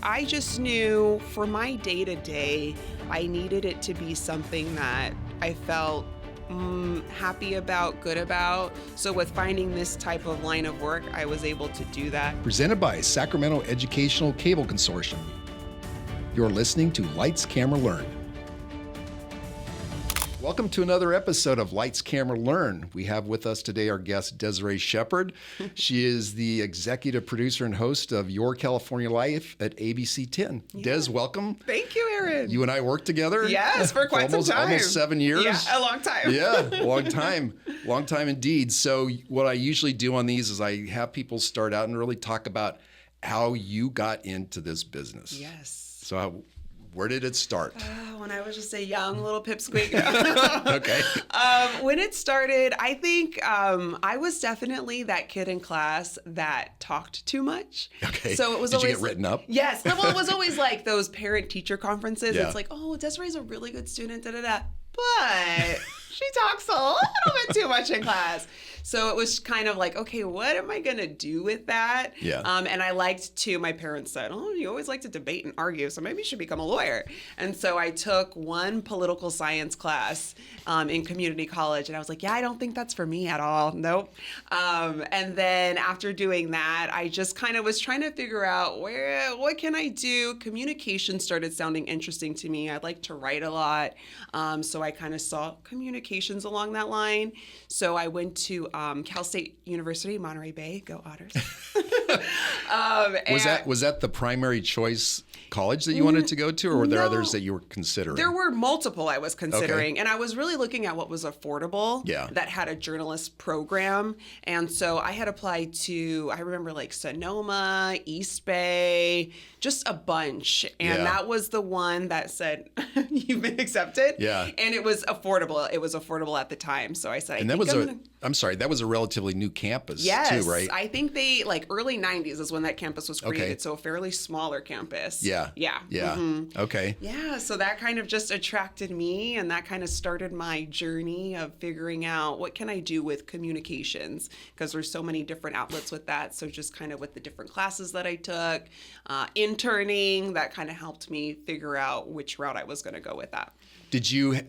I just knew for my day-to-day, I needed it to be something that I felt happy about, good about. So with finding this type of line of work, I was able to do that. Presented by Sacramento Educational Cable Consortium. You're listening to Lights, Camera, Learn. Welcome to another episode of Lights, Camera, Learn. We have with us today our guest, Desiree Sheppard. She is the executive producer and host of Your California Life at ABC 10. Yeah. Des, welcome. Thank you, Aaron. You and I worked together. Yes, for quite some time. Almost 7 years. Yeah, a long time. Yeah, long time. Long time indeed. So what I usually do on these is I have people start out and really talk about how you got into this business. Yes. So where did it start? When I was just a young little pipsqueak. Okay. When it started, I think I was definitely that kid in class that talked too much. Okay. So it was Did always, you get written up? Yes. Well, it was always like those parent-teacher conferences. Yeah. It's like, oh, Desiree's a really good student, da-da-da. But she talks a little bit too much in class. So it was kind of like, okay, what am I going to do with that? Yeah. And I liked to, my parents said, oh, you always like to debate and argue, so maybe you should become a lawyer. And so I took one political science class in community college, and I was like, yeah, I don't think that's for me at all. Nope. And then after doing that, I just kind of was trying to figure out what can I do? Communication started sounding interesting to me. I like to write a lot. So I kind of saw communications along that line. So I went to Cal State University, Monterey Bay. Go Otters. Was that the primary choice college that you wanted to go to, or were there others that you were considering? There were multiple I was considering, and I was really looking at what was affordable that had a journalist program. And so I had applied to, I remember like Sonoma, East Bay, just a bunch. And that was the one that said, you've been accepted. Yeah. And it was affordable. It was affordable at the time. So I said, that was a relatively new campus too, right? I think they, like early 90s is when that campus was created. So a fairly smaller campus. Yeah. Mm-hmm. Okay. Yeah. So that kind of just attracted me, and that kind of started my journey of figuring out what can I do with communications, because there's so many different outlets with that. So just kind of with the different classes that I took, interning, that kind of helped me figure out which route I was going to go with that.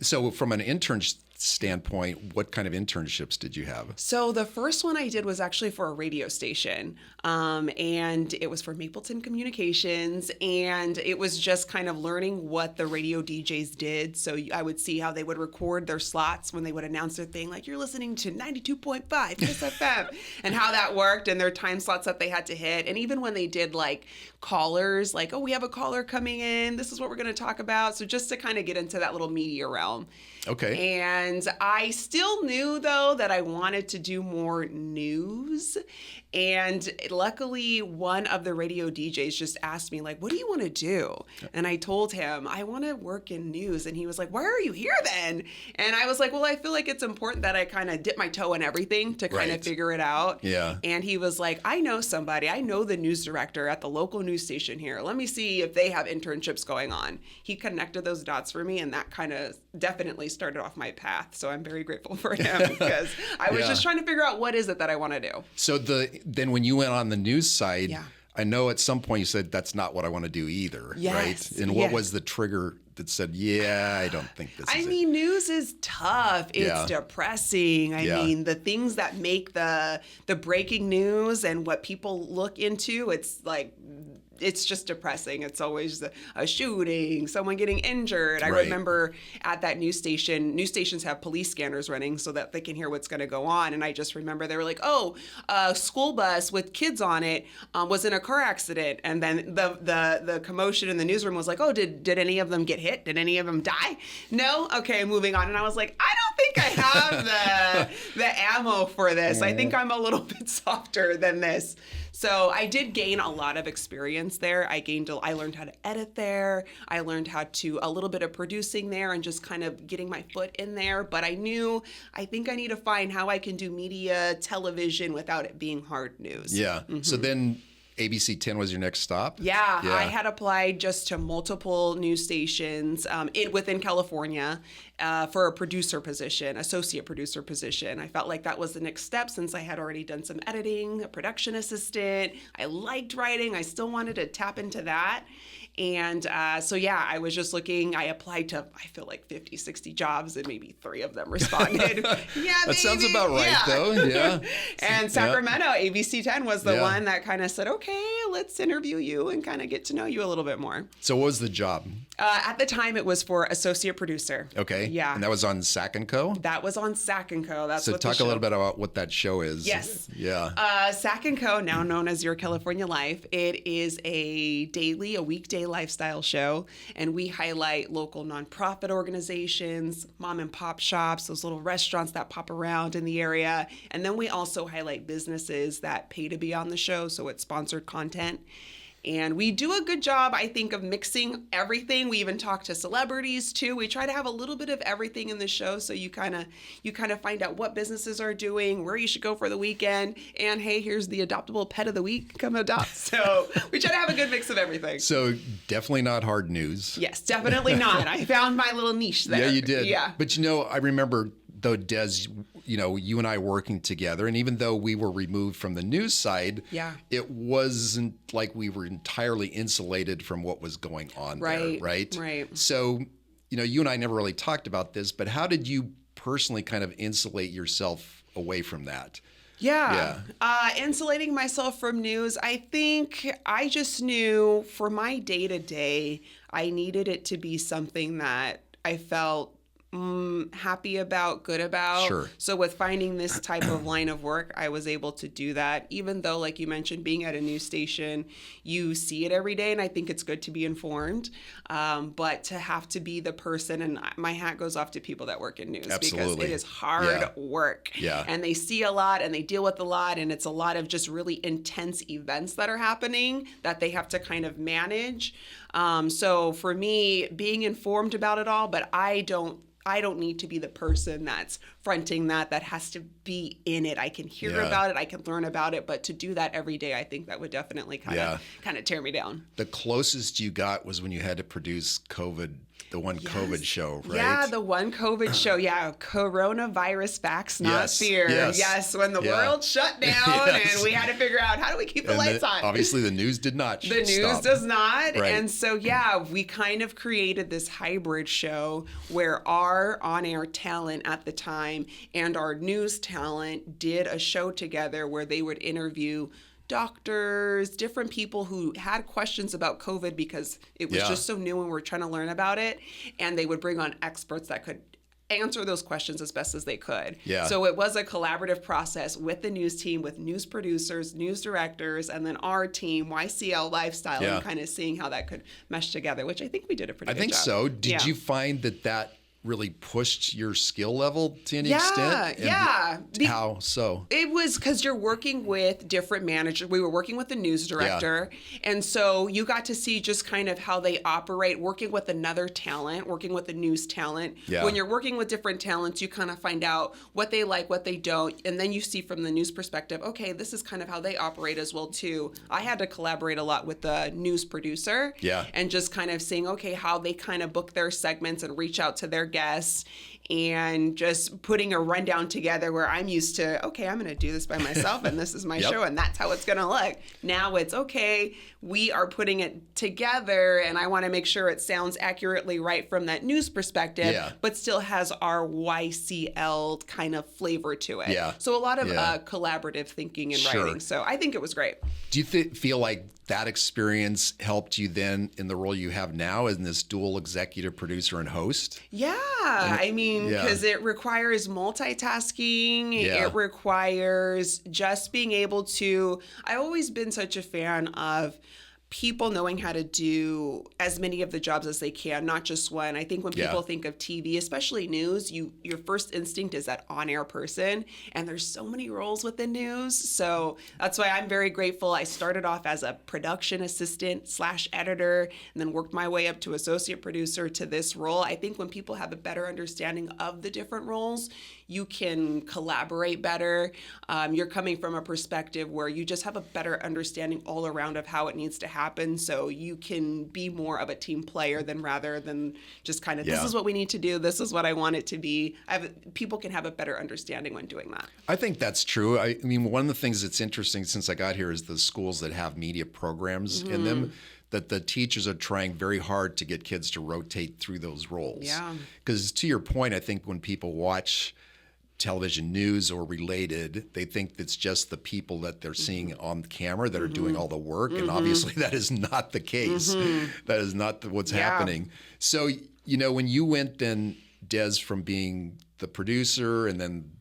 So from an intern standpoint, what kind of internships did you have? So the first one I did was actually for a radio station, and it was for Mapleton Communications, and it was just kind of learning what the radio DJs did. So I would see how they would record their slots when they would announce their thing, like you're listening to 92.5 Kiss FM, and how that worked, and their time slots that they had to hit. And even when they did like callers, like, oh, we have a caller coming in, this is what we're going to talk about. So just to kind of get into that little media realm. Okay. And I still knew, though, that I wanted to do more news. And luckily, one of the radio DJs just asked me, like, what do you want to do? And I told him, I want to work in news. And he was like, why are you here then? And I was like, well, I feel like it's important that I kind of dip my toe in everything to kind of figure it out. Yeah. And he was like, I know somebody. I know the news director at the local news station here. Let me see if they have internships going on. He connected those dots for me, and that kind of definitely started off my path. So I'm very grateful for him, because I was just trying to figure out what is it that I want to do. So then when you went on the news side, I know at some point you said that's not what I want to do either, right? And what was the trigger that said, I don't think this is it? I mean, news is tough. It's depressing. I mean, the things that make the breaking news and what people look into, it's like, it's just depressing. It's always a shooting, someone getting injured. I remember at that news stations have police scanners running so that they can hear what's going to go on. And I just remember they were like, oh, a school bus with kids on it was in a car accident. And then the commotion in the newsroom was like, oh, did any of them get hit? Did any of them die? No? Okay, moving on. And I was like, I don't think I have the ammo for this. I think I'm a little bit softer than this. So I did gain a lot of experience there. I learned how to edit there. I learned how to a little bit of producing there and just kind of getting my foot in there. But I think I need to find how I can do media, television without it being hard news. Yeah. Mm-hmm. So then ABC 10 was your next stop? Yeah, I had applied just to multiple news stations within California for a producer position, associate producer position. I felt like that was the next step since I had already done some editing, a production assistant. I liked writing. I still wanted to tap into that. And so, yeah, I was just looking. I applied to, I feel like 50, 60 jobs, and maybe 3 of them responded. That sounds about right, though. Yeah. And Sacramento, ABC 10 was the one that kind of said, okay, let's interview you and kind of get to know you a little bit more. So what was the job? At the time, it was for associate producer. Okay. Yeah. And that was on Sac & Co? That was on Sac & Co. That's so what talk a little bit about what that show is. Yes. Yeah. Sac & Co., now known as Your California Life, it is a weekday lifestyle show, and we highlight local nonprofit organizations, mom and pop shops, those little restaurants that pop around in the area, and then we also highlight businesses that pay to be on the show, so it's sponsored content. And we do a good job, I think, of mixing everything. We even talk to celebrities too. We try to have a little bit of everything in the show, so you kind of find out what businesses are doing, where you should go for the weekend, and hey, here's the adoptable pet of the week. Come adopt. So we try to have a good mix of everything. So definitely not hard news. Yes, definitely not. I found my little niche there. Yeah, you did. Yeah. But I remember though, Des, you and I working together, and even though we were removed from the news side, it wasn't like we were entirely insulated from what was going on there, right? Right. So, you and I never really talked about this, but how did you personally kind of insulate yourself away from that? Yeah. Insulating myself from news, I think I just knew for my day-to-day, I needed it to be something that I felt happy about, good about. Sure. So with finding this type of line of work, I was able to do that. Even though, like you mentioned, being at a news station, you see it every day, and I think it's good to be informed. But to have to be the person, and my hat goes off to people that work in news. Absolutely. Because it is hard work. Yeah. And they see a lot, and they deal with a lot, and it's a lot of just really intense events that are happening that they have to kind of manage. So for me, being informed about it all, but I don't need to be the person that's fronting that has to be in it. I can hear about it, I can learn about it, but to do that every day, I think that would definitely kind of tear me down. The closest you got was when you had to produce COVID show, right? Yeah, the one COVID show. Yeah, coronavirus facts, not fear. Yes, when the world shut down and we had to figure out how do we keep the lights on. Obviously, the news did not The news does not. Right. And so, we kind of created this hybrid show where our on-air talent at the time and our news talent did a show together where they would interview doctors, different people who had questions about COVID because it was just so new and we're trying to learn about it. And they would bring on experts that could answer those questions as best as they could. Yeah. So it was a collaborative process with the news team, with news producers, news directors, and then our team, YCL Lifestyle, and kind of seeing how that could mesh together, which I think we did a pretty good job. I think so. Did you find that really pushed your skill level to any extent? Yeah. How so? It was because you're working with different managers. We were working with the news director. And so you got to see just kind of how they operate, working with another talent, working with the news talent. Yeah. When you're working with different talents, you kind of find out what they like, what they don't. And then you see from the news perspective, okay, this is kind of how they operate as well, too. I had to collaborate a lot with the news producer. Yeah. And just kind of seeing, okay, how they kind of book their segments and reach out to their guests, and just putting a rundown together where I'm used to, okay, I'm going to do this by myself and this is my show and that's how it's going to look. Now it's, okay, we are putting it together and I want to make sure it sounds accurately right from that news perspective, but still has our YCL kind of flavor to it. Yeah. So a lot of collaborative thinking and writing. So I think it was great. Do you feel like that experience helped you then in the role you have now in this dual executive producer and host? Yeah. I mean, because it requires multitasking. It requires just being able to, I've always been such a fan of people knowing how to do as many of the jobs as they can, not just one. I think when people think of TV, especially news, your first instinct is that on-air person, and there's so many roles within news. So that's why I'm very grateful. I started off as a production assistant / editor, and then worked my way up to associate producer to this role. I think when people have a better understanding of the different roles, you can collaborate better. You're coming from a perspective where you just have a better understanding all around of how it needs to happen. So you can be more of a team player rather than just kind of, this is what we need to do. This is what I want it to be. People can have a better understanding when doing that. I think that's true. I mean, one of the things that's interesting since I got here is the schools that have media programs in them, that the teachers are trying very hard to get kids to rotate through those roles. Yeah. Because to your point, I think when people watch television news or related, they think it's just the people that they're seeing on camera that are doing all the work. And obviously that is not the case. That is not what's happening. So, you know, when you went then, Des, from being the producer and then,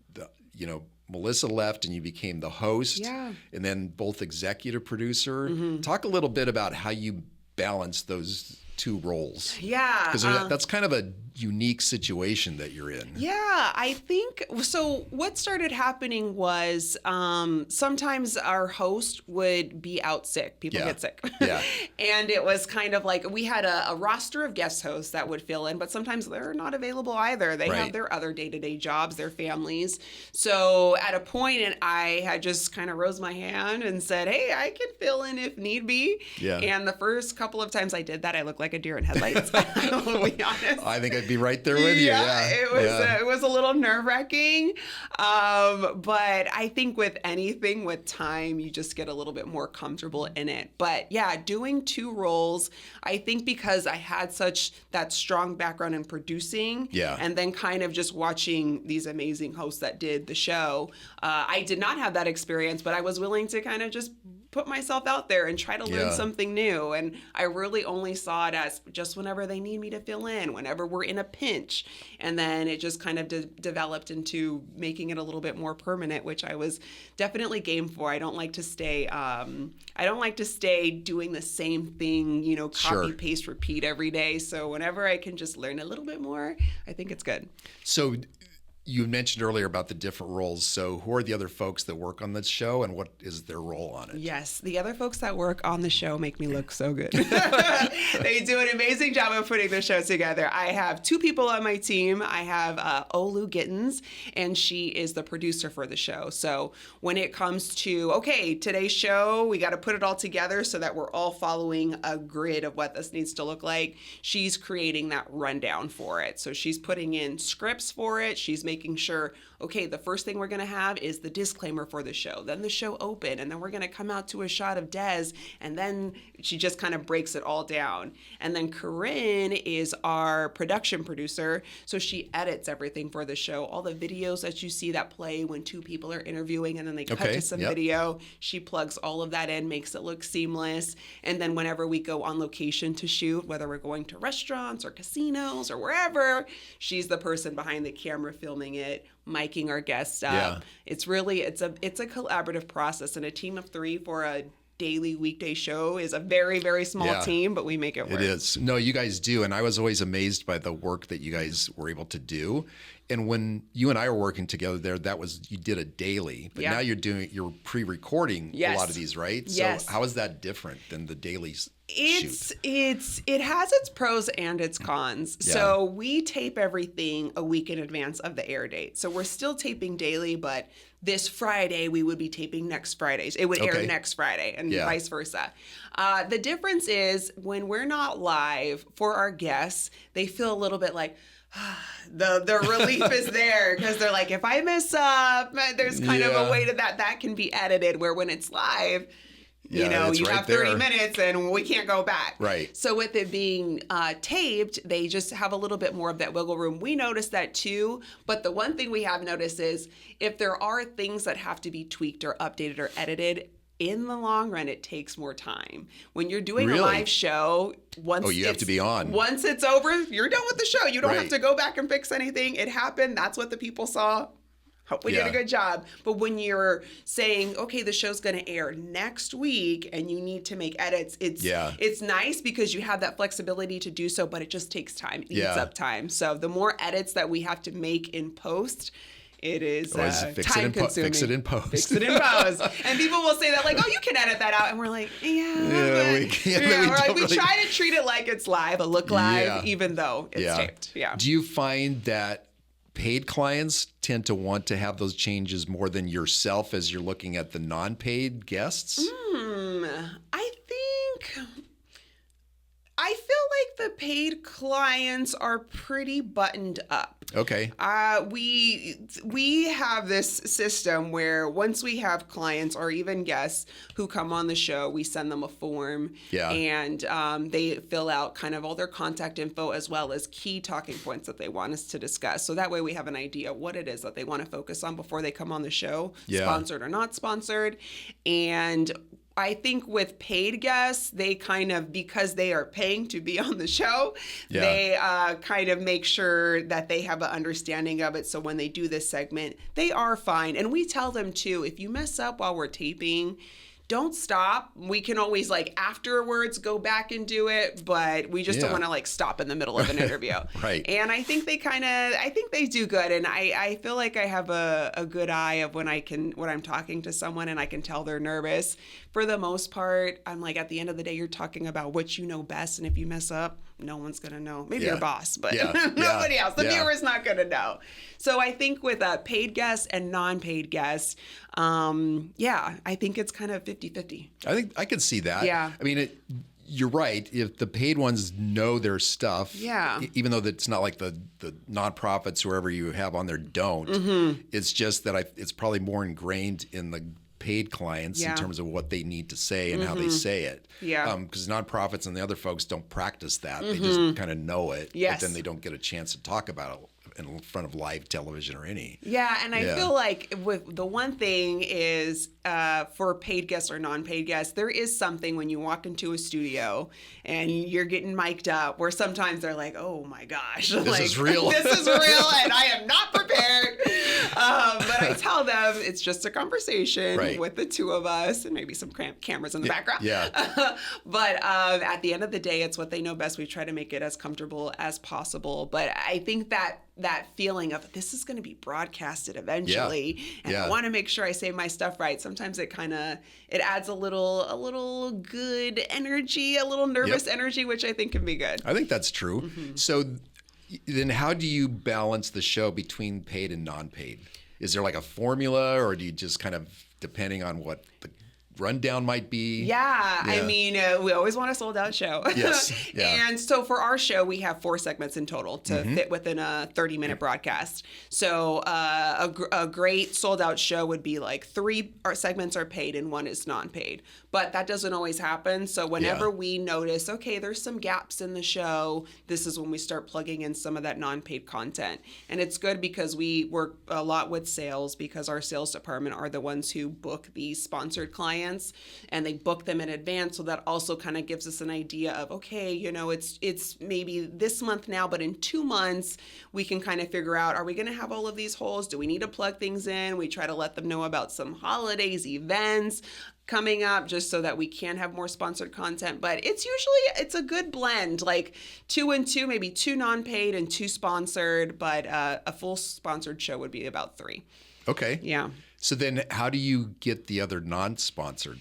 Melissa left and you became the host and then both executive producer. Talk a little bit about how you balance those two roles. Yeah. Because that's kind of a unique situation that you're in. Yeah, I think so. What started happening was sometimes our host would be out sick. People get sick. Yeah. And it was kind of like we had a roster of guest hosts that would fill in, but sometimes they're not available either. They have their other day-to-day jobs, their families. So at a point, and I had just kind of rose my hand and said, hey, I can fill in if need be. Yeah. And the first couple of times I did that, I looked like a deer in headlights. I will be honest. I think I'd be right there with you. Yeah, it was a little nerve-wracking, but I think with anything, with time, you just get a little bit more comfortable in it. But yeah, doing two roles, I think because I had such that strong background in producing, and then kind of just watching these amazing hosts that did the show, I did not have that experience, but I was willing to kind of just put myself out there and try to learn something new. And I really only saw it as just whenever they need me to fill in, whenever we're in a pinch. And then it just kind of developed into making it a little bit more permanent, which I was definitely game for. I don't like to stay doing the same thing, copy, paste, repeat every day. So whenever I can just learn a little bit more, I think it's good. So you mentioned earlier about the different roles. So who are the other folks that work on this show and what is their role on it? Yes, the other folks that work on the show make me look so good. They do an amazing job of putting the show together. I have two people on my team. I have Olu Gittins, and she is the producer for the show. So when it comes to, okay, today's show, we got to put it all together so that we're all following a grid of what this needs to look like. She's creating that rundown for it. So she's putting in scripts for it. She's making sure, okay, the first thing we're going to have is the disclaimer for the show, then the show open, and then we're going to come out to a shot of Des, and then she just kind of breaks it all down. And then Corinne is our production producer, so she edits everything for the show. All the videos that you see that play when two people are interviewing and then they cut to some video, she plugs all of that in, makes it look seamless. And then whenever we go on location to shoot, whether we're going to restaurants or casinos or wherever, she's the person behind the camera filming it, miking our guests up. Yeah. It's really, it's a collaborative process, and a team of three for a daily weekday show is a very, very small team, but we make it work. It is. No, you guys do. And I was always amazed by the work that you guys were able to do. And when you and I were working together there, you did a daily, but now you're pre-recording a lot of these, right? So how is that different than the dailies? It has its pros and its cons. Yeah. So we tape everything a week in advance of the air date. So we're still taping daily, but this Friday we would be taping next Fridays. It would air next Friday and vice versa. The difference is when we're not live, for our guests, they feel a little bit like, the relief is there, because they're like, if I mess up, there's kind of a way to that can be edited, where when it's live, you have 30 minutes and we can't go back. Right. So with it being taped, they just have a little bit more of that wiggle room. We noticed that too. But the one thing we have noticed is if there are things that have to be tweaked or updated or edited, in the long run, it takes more time. When you're doing a live show, you have to be on. Once it's over, you're done with the show. You don't have to go back and fix anything. It happened. That's what the people saw. Hope we did a good job. But when you're saying, okay, the show's going to air next week and you need to make edits, it's nice because you have that flexibility to do so, but it just takes time. It eats up time. So the more edits that we have to make in post, it is time consuming. Fix it in post. Fix it in post. And people will say that, like, oh, you can edit that out. And we're like, we try to treat it like it's live, a look live, even though it's taped. Yeah. Do you find that paid clients tend to want to have those changes more than yourself as you're looking at the non-paid guests? I feel like the paid clients are pretty buttoned up. Okay. We have this system where once we have clients or even guests who come on the show, we send them a form. Yeah. And they fill out kind of all their contact info as well as key talking points that they want us to discuss. So that way we have an idea what it is that they want to focus on before they come on the show, sponsored or not sponsored. And I think with paid guests, they kind of, because they are paying to be on the show, they kind of make sure that they have an understanding of it. So when they do this segment, they are fine. And we tell them too, if you mess up while we're taping, don't stop. We can always afterwards go back and do it, but we just don't want to stop in the middle of an interview. Right. And I think they do good. And I feel like I have a good eye of when I'm talking to someone and I can tell they're nervous. For the most part, I'm at the end of the day, you're talking about what you know best. And if you mess up, no one's going to know. Maybe your boss, but nobody else. The viewer's not going to know. So I think with paid guests and non-paid guests, I think it's kind of 50-50. I think I could see that. Yeah. I mean, you're right. If the paid ones know their stuff, even though it's not like the nonprofits, whoever you have on there don't, it's just that it's probably more ingrained in the paid clients in terms of what they need to say and how they say it. Yeah. Because nonprofits and the other folks don't practice that. They just kind of know it. Yes. But then they don't get a chance to talk about it in front of live television or any. Yeah, and I feel like with the one thing is for paid guests or non-paid guests, there is something when you walk into a studio and you're getting mic'd up where sometimes they're like, oh my gosh. This is real. This is real and I am not prepared. But I tell them it's just a conversation with the two of us and maybe some cameras in the background. Yeah. But at the end of the day, it's what they know best. We try to make it as comfortable as possible. But I think that feeling of this is going to be broadcasted eventually, and I want to make sure I say my stuff right. Sometimes it adds a little good energy, a little nervous energy, which I think can be good. I think that's true. So then how do you balance the show between paid and non-paid? Is there a formula, or do you just kind of depending on what the rundown might be? Yeah. I mean, we always want a sold out show. Yes. Yeah. And so for our show, we have 4 segments in total to fit within a 30-minute broadcast. So a great sold out show would be 3 segments are paid and 1 is non-paid. But that doesn't always happen. So whenever we notice, okay, there's some gaps in the show, this is when we start plugging in some of that non-paid content. And it's good because we work a lot with sales, because our sales department are the ones who book these sponsored clients, and they book them in advance. So that also kind of gives us an idea of, okay, it's maybe this month now, but in 2 months, we can kind of figure out, are we going to have all of these holes? Do we need to plug things in? We try to let them know about some holidays, events coming up, just so that we can have more sponsored content. But it's a good blend, 2 and 2, maybe 2 non-paid and 2 sponsored, but a full sponsored show would be about 3. Okay. Yeah. So then how do you get the other non-sponsored?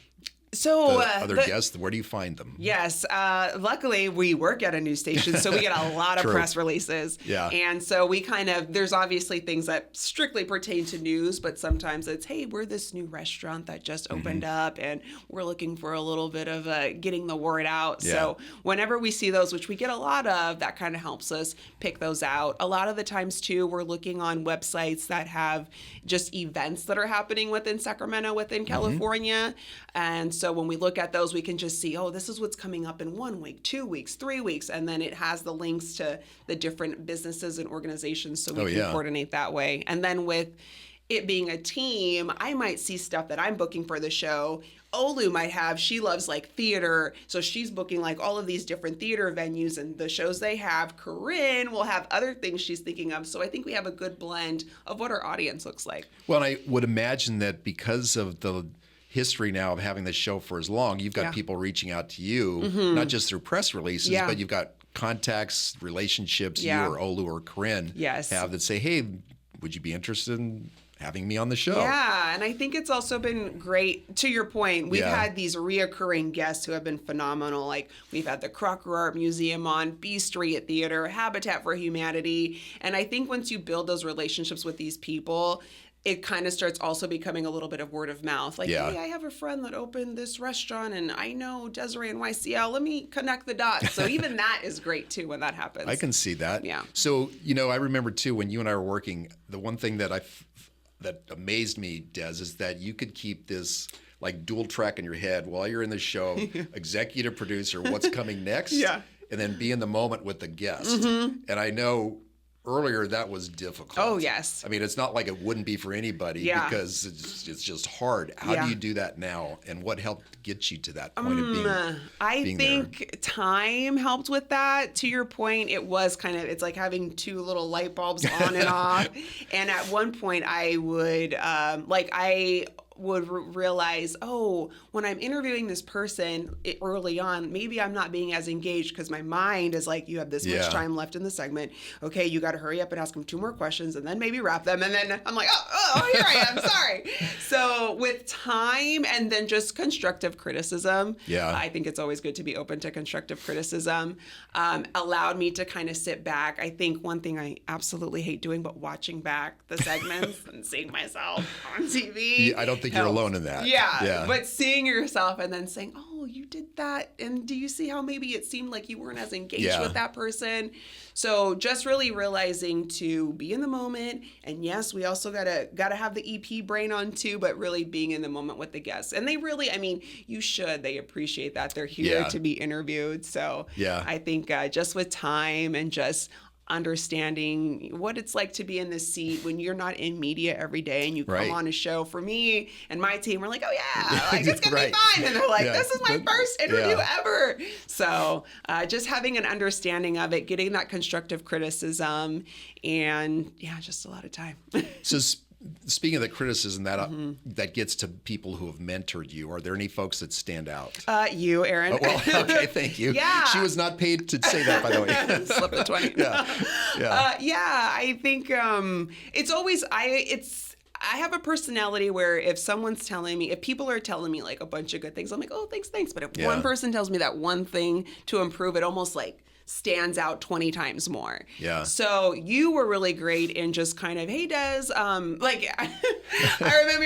So other guests, where do you find them? Yes. Luckily, we work at a news station, so we get a lot of press releases. Yeah. And so we there's obviously things that strictly pertain to news, but sometimes it's, hey, we're this new restaurant that just opened up, and we're looking for a little bit of getting the word out. Yeah. So whenever we see those, which we get a lot of, that kind of helps us pick those out. A lot of the times, too, we're looking on websites that have just events that are happening within Sacramento, within California. And so when we look at those, we can just see, oh, this is what's coming up in 1 week, 2 weeks, 3 weeks. And then it has the links to the different businesses and organizations, so we can coordinate that way. And then with it being a team, I might see stuff that I'm booking for the show. Olu might have, she loves theater, so she's booking all of these different theater venues and the shows they have. Corinne will have other things she's thinking of. So I think we have a good blend of what our audience looks like. Well, and I would imagine that because of the history now of having this show for as long, you've got people reaching out to you, not just through press releases, but you've got contacts, relationships you or Olu or Corinne have that say, hey, would you be interested in having me on the show. Yeah, and I think it's also been great. To your point, we've had these reoccurring guests who have been phenomenal. Like we've had the Crocker Art Museum on, B Street Theater, Habitat for Humanity. And I think once you build those relationships with these people, it kind of starts also becoming a little bit of word of mouth. Like, hey, I have a friend that opened this restaurant and I know Desiree and YCL. Let me connect the dots. So even that is great too when that happens. I can see that. Yeah. So, I remember too, when you and I were working, the one thing that that amazed me, Des, is that you could keep this like dual track in your head while you're in the show, executive producer, what's coming next, and then be in the moment with the guest. And I know earlier that was difficult. Oh, yes. I mean, it's not like it wouldn't be for anybody because it's just hard. How do you do that now? And what helped get you to that point of being I think time helped with that. To your point, it was it's like having two little light bulbs on and off. And at one point I would realize, when I'm interviewing this person early on, maybe I'm not being as engaged because my mind is like, you have this much time left in the segment. Okay, you got to hurry up and ask them 2 more questions and then maybe wrap them. And then I'm like, here I am, sorry. So with time and then just constructive criticism, I think it's always good to be open to constructive criticism, allowed me to kind of sit back. I think one thing I absolutely hate doing, but watching back the segments and seeing myself on TV. I don't think you're alone in that. Yeah. But seeing yourself and then saying, you did that. And do you see how maybe it seemed like you weren't as engaged with that person? So just really realizing to be in the moment. And yes, we also gotta have the EP brain on too, but really being in the moment with the guests. And they really, they appreciate that. They're here to be interviewed. So I think just with time and just understanding what it's like to be in this seat when you're not in media every day and you come on a show. For me and my team, we're like, it's gonna be fine. And they're like, this is my first interview ever. So just having an understanding of it, getting that constructive criticism, and just a lot of time. So speaking of the criticism that gets to people who have mentored you, are there any folks that stand out? You, Aaron. Oh, well, okay, thank you. She was not paid to say that, by the way. Slip the 20. I think it's always I have a personality where if people are telling me like a bunch of good things, I'm like, thanks. But if one person tells me that one thing to improve, it almost like stands out 20 times more. Yeah. So you were really great in just kind of, hey, Des, I remember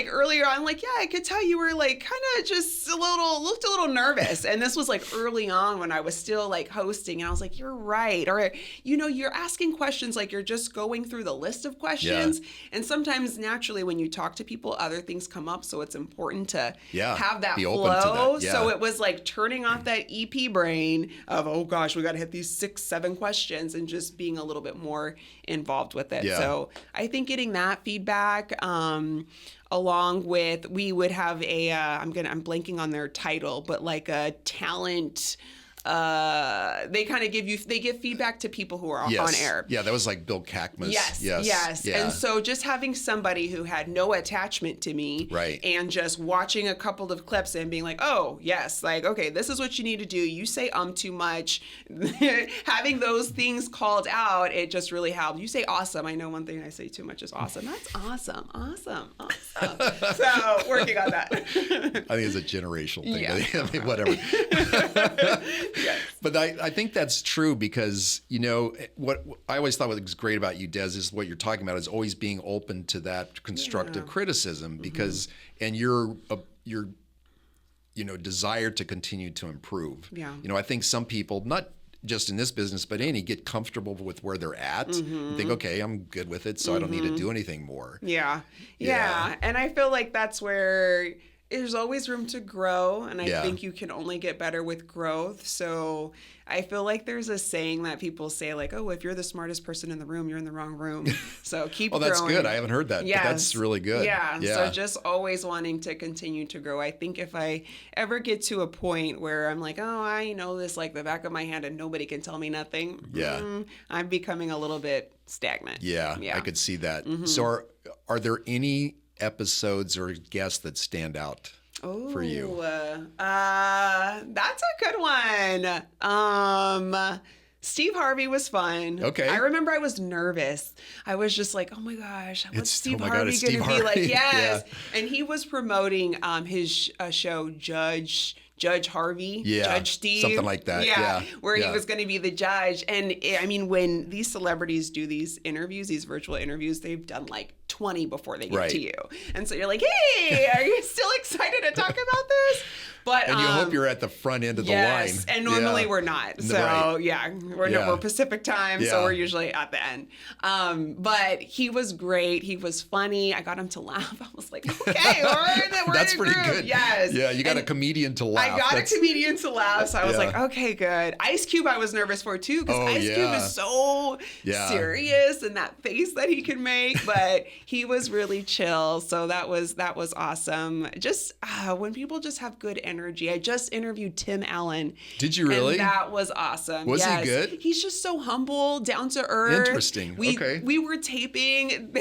earlier on, I could tell you were like kind of just looked a little nervous. And this was like early on when I was still like hosting, and I was like, you're right. Or, you're asking questions like you're just going through the list of questions. Yeah. And sometimes naturally when you talk to people, other things come up. So it's important to have that flow. That. Yeah. So it was like turning off that EP brain of, oh gosh, we got to hit these 6-7 questions, and just being a little bit more involved with it. Yeah. So I think getting that feedback, along with, we would have I'm blanking on their title, but like a talent. They kind of give feedback to people who are on air. Yeah, that was like Bill Cackmus. Yes. Yeah. And so just having somebody who had no attachment to me, and just watching a couple of clips and being like, oh, yes, like, okay, this is what you need to do. You say too much. Having those things called out, it just really helped. You say awesome. I know one thing I say too much is awesome. That's awesome. So working on that. I think it's a generational thing. Yeah. Whatever. Yes. But I think that's true because, what I always thought was great about you, Des, is what you're talking about is always being open to that constructive criticism, because, and your desire to continue to improve. Yeah. I think some people, not just in this business, but any, get comfortable with where they're at and think, okay, I'm good with it, so I don't need to do anything more. Yeah. And I feel like that's where there's always room to grow, and I think you can only get better with growth. So I feel like there's a saying that people say, like, oh, if you're the smartest person in the room, you're in the wrong room. So keep growing. That's good. I haven't heard that. Yes. But that's really good. Yeah. So just always wanting to continue to grow. I think if I ever get to a point where I'm like, oh, I know this like the back of my hand and nobody can tell me nothing, I'm becoming a little bit stagnant. Yeah. I could see that. So are there any episodes or guests that stand out for you? That's a good one. Steve Harvey was fun. Okay. I remember I was nervous. I was just like, oh my gosh, what's Steve Harvey going to be like? Yes. Yeah. And he was promoting his show, Judge Harvey, Judge Steve. Something like that. Yeah. Where he was going to be the judge. And I mean, when these celebrities do these interviews, these virtual interviews, they've done like 20 before they get to you. And so you're like, hey, are you still excited to talk about this? But and you hope you're at the front end of the line. And normally we're not. So we're Pacific time, so we're usually at the end. But he was great. He was funny. I got him to laugh. I was like, okay, we're That's in a pretty group. good. Yes. Yeah, you got a comedian to laugh. I got a comedian to laugh. So I was like, okay, good. Ice Cube I was nervous for too, because Ice Cube is so serious and that face that he can make. But he was really chill. So that was awesome. Just when people just have good energy. I just interviewed Tim Allen. Did you really? And that was awesome. Was he good? He's just so humble, down to earth. Interesting. We were taping.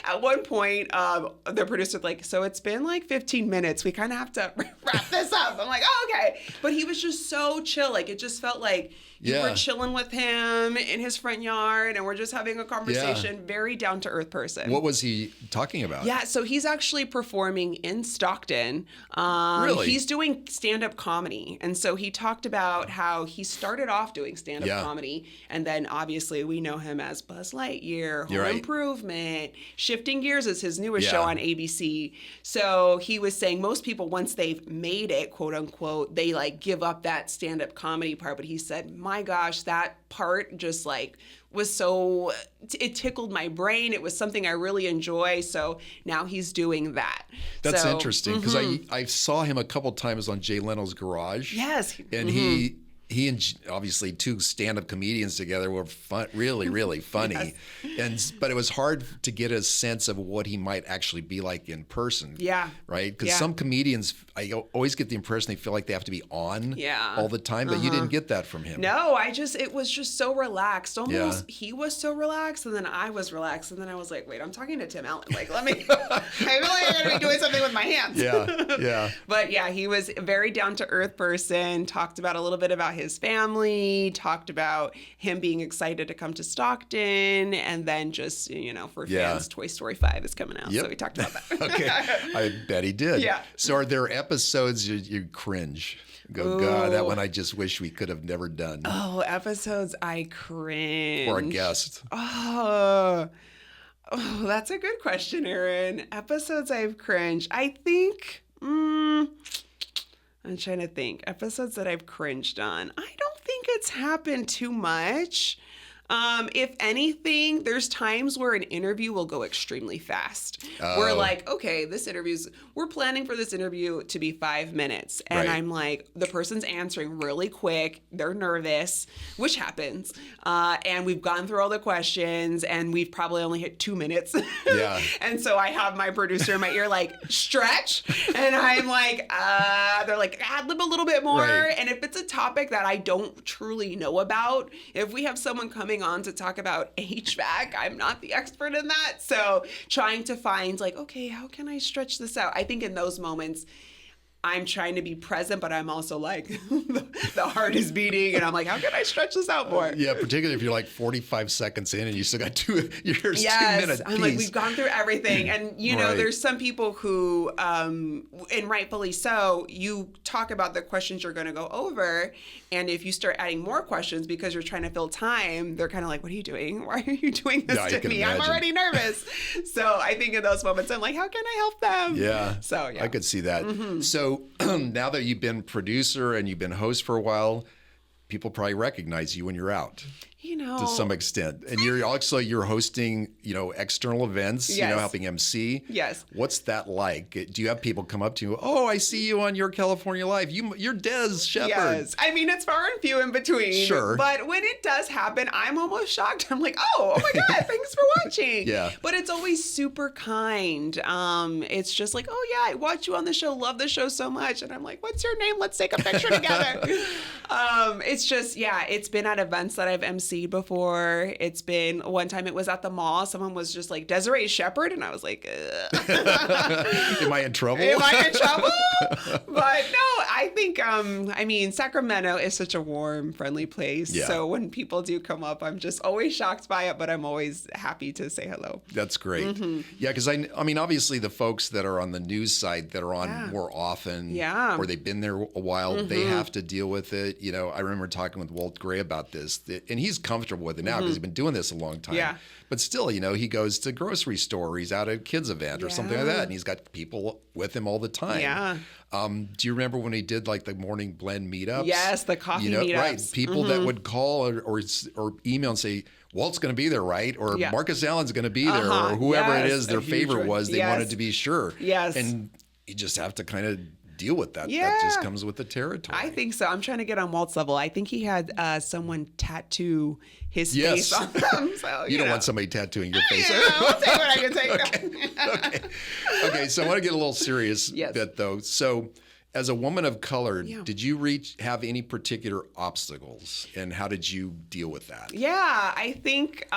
At one point, the producer was like, so it's been like 15 minutes. We kind of have to wrap this up. I'm like, oh, okay. But he was just so chill. Like, it just felt like you were chilling with him in his front yard and we're just having a conversation. Very down to earth person. What was he talking about? Yeah, so he's actually performing in Stockton. Really? He's doing stand-up comedy. And so he talked about how he started off doing stand-up comedy. And then obviously we know him as Buzz Lightyear, Home Improvement. Shifting Gears is his newest show on ABC. So he was saying most people, once they've made it, quote unquote, they like give up that stand-up comedy part. But he said, my gosh, that part just like was so, it tickled my brain. It was something I really enjoy. So now he's doing that. That's interesting because I saw him a couple times on Jay Leno's Garage. Yes. And he and obviously two stand-up comedians together were fun, really funny. But it was hard to get a sense of what he might actually be like in person. Yeah. Right? Because some comedians, I always get the impression they feel like they have to be on all the time, but you didn't get that from him. No, it was just so relaxed. Almost, he was so relaxed, and then I was relaxed, and then I was like, wait, I'm talking to Tim Allen. Like, I feel like I'm going to be doing something with my hands. Yeah. But yeah, he was a very down-to-earth person, talked about a little bit about his family, talked about him being excited to come to Stockton, and then just, for fans, Toy Story 5 is coming out. So we talked about that. Okay. I bet he did. Yeah. So are there episodes you cringe? Go, God, that one I just wish we could have never done. Oh, episodes I cringe. Or a guest. Oh, that's a good question, Aaron. Episodes I've cringed. I think... I'm trying to think. Episodes that I've cringed on. I don't think it's happened too much. If anything, there's times where an interview will go extremely fast. We're like, okay, we're planning for this interview to be 5 minutes. And I'm like, the person's answering really quick. They're nervous, which happens. And we've gone through all the questions and we've probably only hit 2 minutes. Yeah. And so I have my producer in my ear like, stretch. And I'm like, they're like, ad-lib a little bit more. Right. And if it's a topic that I don't truly know about, if we have someone coming on to talk about HVAC, I'm not the expert in that. So trying to find like, okay, how can I stretch this out? I think in those moments, I'm trying to be present, but I'm also like, the heart is beating, and I'm like, how can I stretch this out more? Yeah, particularly if you're like 45 seconds in and you still got 2 minutes. I'm like, we've gone through everything. And, there's some people who, and rightfully so, you talk about the questions you're going to go over, and if you start adding more questions because you're trying to fill time, they're kind of like, what are you doing? Why are you doing this to me? Imagine. I'm already nervous. So I think in those moments, I'm like, how can I help them? Yeah. So, yeah. I could see that. So now that you've been producer and you've been host for a while, people probably recognize you when you're out. To some extent. And you're hosting, external events, helping MC. Yes. What's that like? Do you have people come up to you, oh, I see you on Your California Life. You're Des Sheppard. Yes. I mean, it's far and few in between. Sure. But when it does happen, I'm almost shocked. I'm like, oh my God, thanks for watching. Yeah. But it's always super kind. It's just like, oh yeah, I watch you on the show, love the show so much. And I'm like, what's your name? Let's take a picture together. It's it's just, it's been at events that I've emceed before. It's been one time it was at the mall. Someone was just like, Desiree Sheppard. And I was like, Am I in trouble? Am I in trouble? But no, I think, Sacramento is such a warm, friendly place. Yeah. So when people do come up, I'm just always shocked by it, but I'm always happy to say hello. That's great. Yeah, because I mean, obviously the folks that are on the news side that are on more often, or they've been there a while, they have to deal with it. You know, I remember talking with Walt Gray about this, and he's comfortable with it now because he's been doing this a long time. Yeah. But still, you know, he goes to grocery store, or he's out at a kids event or something like that, and he's got people with him all the time. Yeah. Do you remember when he did like the morning blend meetups? Yes, the coffee meetups. Right. People that would call or email and say, Walt's going to be there, right? Or Marcus Allen's going to be there, or whoever it is their favorite was. They wanted to be sure. Yes. And you just have to kind of deal with that. Yeah. That just comes with the territory. I think so. I'm trying to get on Walt's level. I think he had someone tattoo his face on him. So, you don't want somebody tattooing your face. I'll take what I can take. Okay. So I want to get a little serious bit though. So as a woman of color, did you have any particular obstacles, and how did you deal with that? Yeah, I think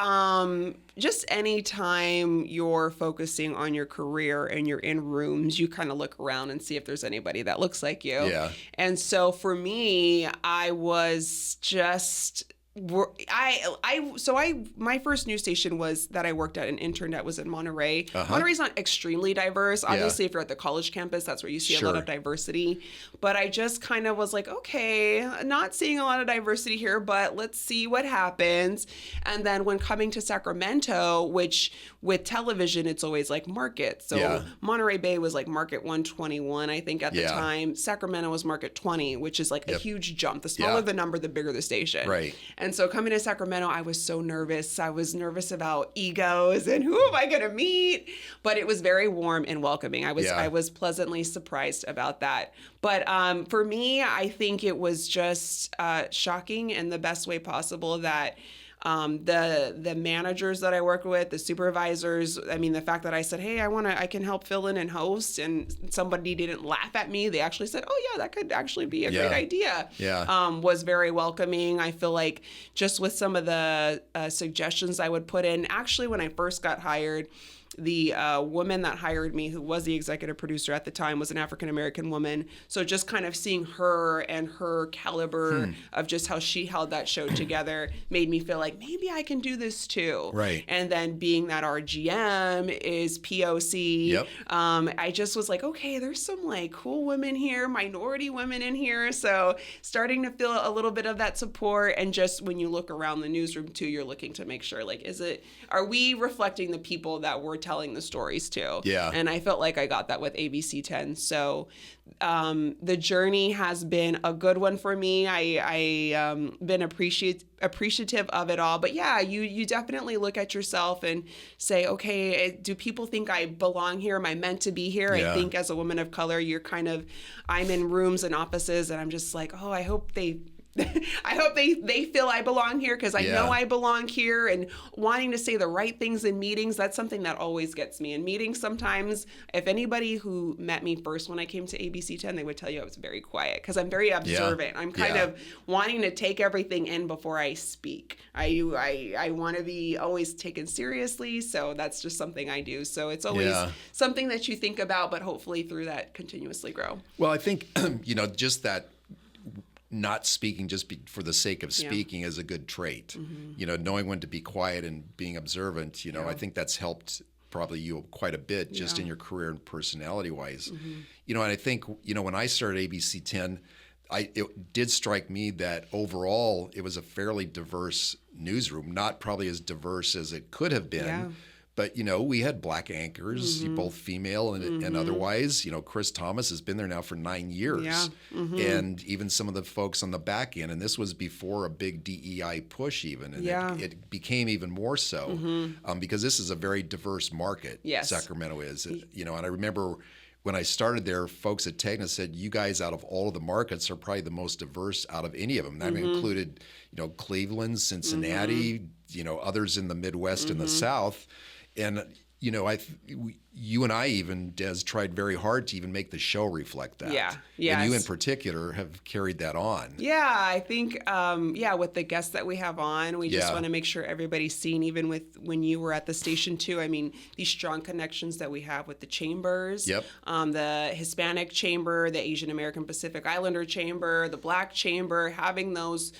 just anytime you're focusing on your career and you're in rooms, you kind of look around and see if there's anybody that looks like you. Yeah. And so for me, I was just... my first news station was that I worked at an intern that was in Monterey. Monterey's not extremely diverse. Obviously, if you're at the college campus, that's where you see a lot of diversity. But I just kind of was like, okay, not seeing a lot of diversity here, but let's see what happens. And then when coming to Sacramento, which with television, it's always like market. So Monterey Bay was like market 121, I think, at the time. Sacramento was market 20, which is like a huge jump. The smaller the number, the bigger the station. Right. And so coming to Sacramento, I was so nervous. I was nervous about egos and who am I going to meet? But it was very warm and welcoming. I was pleasantly surprised about that. But for me, I think it was just shocking in the best way possible that the managers that I work with, the supervisors, I mean, the fact that I said, hey, I can help fill in and host, and somebody didn't laugh at me. They actually said, oh yeah, that could actually be a great idea. Was very welcoming. I feel like just with some of the suggestions I would put in, actually when I first got hired, the woman that hired me, who was the executive producer at the time, was an African-American woman. So just kind of seeing her and her caliber of just how she held that show together made me feel like maybe I can do this too. Right. And then being that our GM is POC, I just was like, okay, there's some like cool women here, minority women in here. So starting to feel a little bit of that support. And just when you look around the newsroom too, you're looking to make sure, like, are we reflecting the people that we're telling the stories to? Yeah. And I felt like I got that with ABC 10. So the journey has been a good one for me. I been appreciative of it all. But yeah, you definitely look at yourself and say, okay, do people think I belong here? Am I meant to be here? I think as a woman of color, I'm in rooms and offices and I'm just like, oh, I hope they feel I belong here, because I know I belong here, and wanting to say the right things in meetings, that's something that always gets me. In meetings, sometimes, if anybody who met me first when I came to ABC 10, they would tell you I was very quiet because I'm very observant. I'm kind of wanting to take everything in before I speak. I want to be always taken seriously, so that's just something I do. So it's always something that you think about, but hopefully through that continuously grow. Well, I think, just that not speaking just for the sake of speaking is a good trait. Knowing when to be quiet and being observant, I think that's helped probably you quite a bit just in your career and personality wise. And I think, when I started ABC 10, it did strike me that overall it was a fairly diverse newsroom, not probably as diverse as it could have been. But, we had black anchors, both female and otherwise. Chris Thomas has been there now for 9 years. And even some of the folks on the back end, and this was before a big DEI push even. And it became even more so because this is a very diverse market, Sacramento is. And I remember when I started there, folks at Tegna said, you guys out of all of the markets are probably the most diverse out of any of them. That included, Cleveland, Cincinnati, others in the Midwest and the South. And you and I even, Des, tried very hard to even make the show reflect that. Yeah. Yes. And you in particular have carried that on. Yeah, I think, with the guests that we have on, we just want to make sure everybody's seen, even with when you were at the station too. I mean, these strong connections that we have with the chambers, the Hispanic chamber, the Asian American Pacific Islander chamber, the Black chamber, having those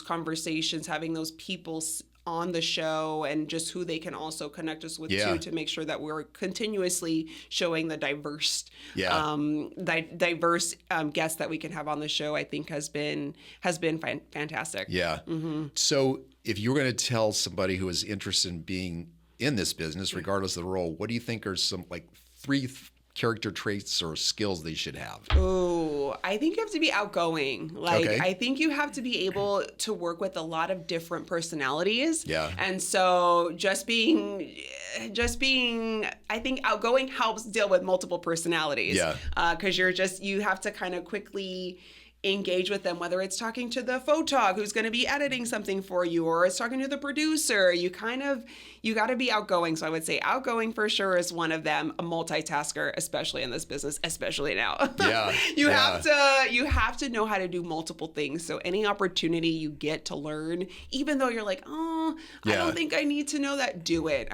conversations, having those people on the show, and just who they can also connect us with too, to make sure that we're continuously showing the diverse guests that we can have on the show, I think has been fantastic. Yeah. Mm-hmm. So if you were going to tell somebody who is interested in being in this business, regardless of the role, what do you think are some three character traits or skills they should have? Oh, I think you have to be outgoing. I think you have to be able to work with a lot of different personalities. Yeah. And so just being, I think outgoing helps deal with multiple personalities. Yeah. Because you have to kind of quickly engage with them, whether it's talking to the photog who's going to be editing something for you, or it's talking to the producer. You got to be outgoing. So I would say outgoing for sure is one of them. A multitasker, especially in this business, especially now. Yeah. You have to know how to do multiple things. So any opportunity you get to learn, even though you're like, I don't think I need to know that, do it.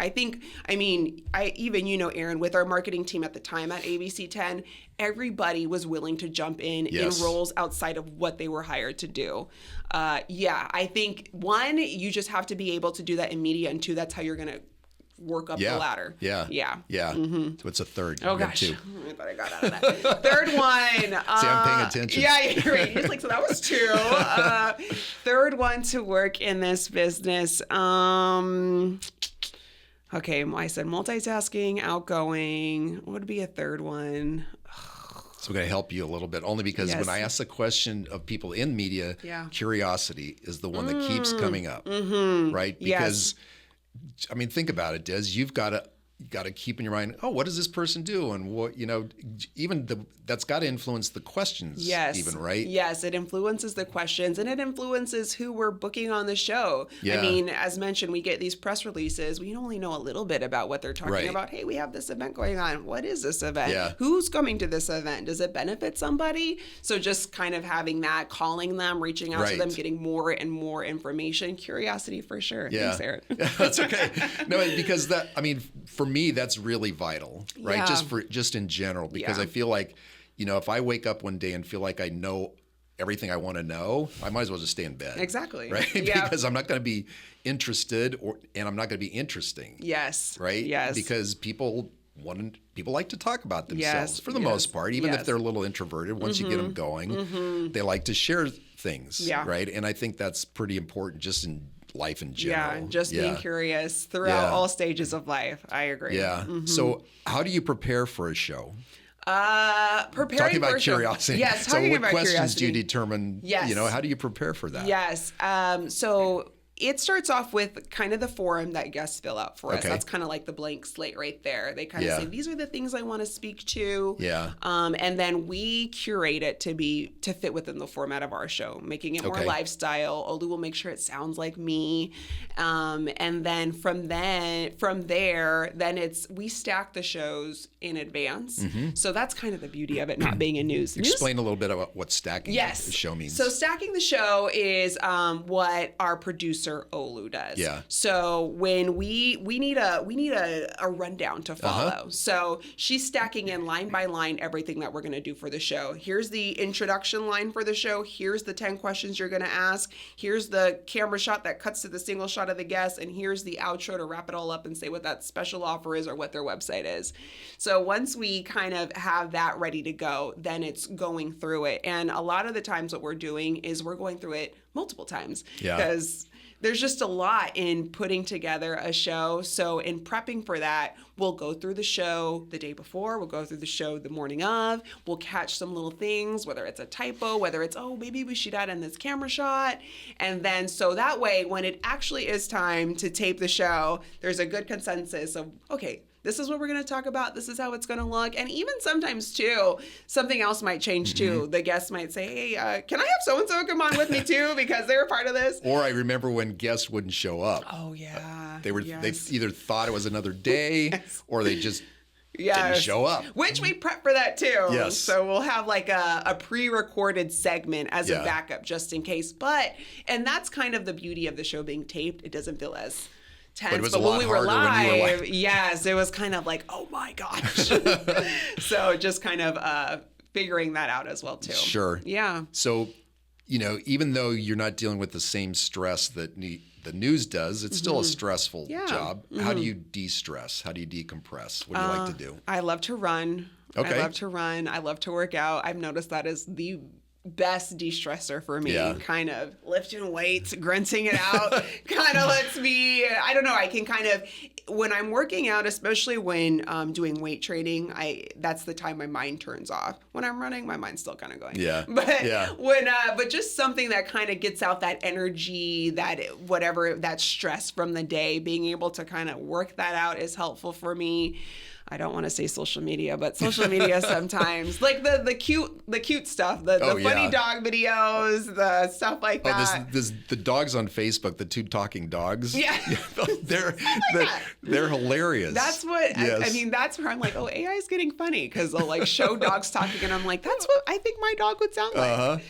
Aaron, with our marketing team at the time at ABC 10, everybody was willing to jump in roles outside of what they were hired to do. I think one, you just have to be able to do that in media, and two, that's how you're going to work up the ladder. Yeah. Mm-hmm. So what's a third? Oh gosh, I thought I got out of that. Third one. See, I'm paying attention. Yeah, you're right. You're so that was two. Third one to work in this business. Okay, I said multitasking, outgoing. What would be a third one? So I'm going to help you a little bit, only because when I ask the question of people in media, curiosity is the one that keeps coming up, right? Because, think about it, Des. You've got to keep in your mind, what does this person do? And what, that's got to influence the questions even, right? Yes, it influences the questions, and it influences who we're booking on the show. Yeah. As mentioned, we get these press releases. We only know a little bit about what they're talking about. Hey, we have this event going on. What is this event? Yeah. Who's coming to this event? Does it benefit somebody? So just kind of having that, calling them, reaching out to them, getting more and more information. Curiosity for sure. Yeah. Thanks, Aaron. That's okay. No, because for me, that's really vital, right? Yeah. Just in general, because I feel like, if I wake up one day and feel like I know everything I want to know, I might as well just stay in bed. Exactly. Right? Yeah. Because I'm not going to be interested, and I'm not going to be interesting. Yes. Right? Yes. Because people like to talk about themselves for the most part, even if they're a little introverted. Once you get them going, they like to share things. Yeah. Right? And I think that's pretty important just in life in general. Yeah, just being curious throughout all stages of life. I agree. Yeah. Mm-hmm. So how do you prepare for a show? Preparing talking about for curiosity. Yes, talking about curiosity. So what questions do you curiosity. determine? Yes. How do you prepare for that? Yes. So it starts off with kind of the form that guests fill out for us. That's kind of like the blank slate right there. They kind of say, these are the things I want to speak to. Yeah. And then we curate it to fit within the format of our show, making it more lifestyle. Olu will make sure it sounds like me. And then from there, we stack the shows in advance. Mm-hmm. So that's kind of the beauty of it not being in news. Explain a little bit about what stacking the show means. So stacking the show is what our producer Olu does. Yeah. So when we need a rundown to follow. So she's stacking in line by line everything that we're going to do for the show. Here's the introduction line for the show. Here's the 10 questions you're going to ask. Here's the camera shot that cuts to the single shot of the guest, and here's the outro to wrap it all up and say what that special offer is or what their website is. So once we kind of have that ready to go, then it's going through it. And a lot of the times what we're doing is we're going through it multiple times because there's just a lot in putting together a show. So in prepping for that, we'll go through the show the day before, we'll go through the show the morning of, we'll catch some little things, whether it's a typo, whether it's, maybe we should add in this camera shot. And then so that way, when it actually is time to tape the show, there's a good consensus of, okay, this is what we're going to talk about. This is how it's going to look. And even sometimes too, something else might change too. The guest might say, hey, can I have so-and-so come on with me too? Because they were part of this. Or I remember when guests wouldn't show up. Oh yeah. They either thought it was another day or they just didn't show up. Which we prep for that too. Yes. So we'll have like a pre-recorded segment as a backup just in case. And that's kind of the beauty of the show being taped. It doesn't feel as tense. But it was a lot harder when you were live. Yes, it was kind of like, oh my gosh. So just kind of figuring that out as well too. Sure. Yeah. So, even though you're not dealing with the same stress that the news does, it's still a stressful job. How do you de-stress? How do you decompress? What do you like to do? I love to run. Okay. I love to run. I love to work out. I've noticed that is the best de-stressor for me. Kind of lifting weights, grunting it out, kind of lets me, I don't know, I can kind of, when I'm working out, especially when doing weight training, that's the time my mind turns off. When I'm running, my mind's still kind of going. But just something that kind of gets out that energy, that stress from the day, being able to kind of work that out is helpful for me. I don't want to say social media, but social media sometimes, like the cute stuff, the funny dog videos, the stuff like that. The dogs on Facebook, the two talking dogs. Yeah. they're hilarious. That's what, I mean, that's where I'm like, oh, AI is getting funny because they'll like show dogs talking and I'm like, that's what I think my dog would sound like.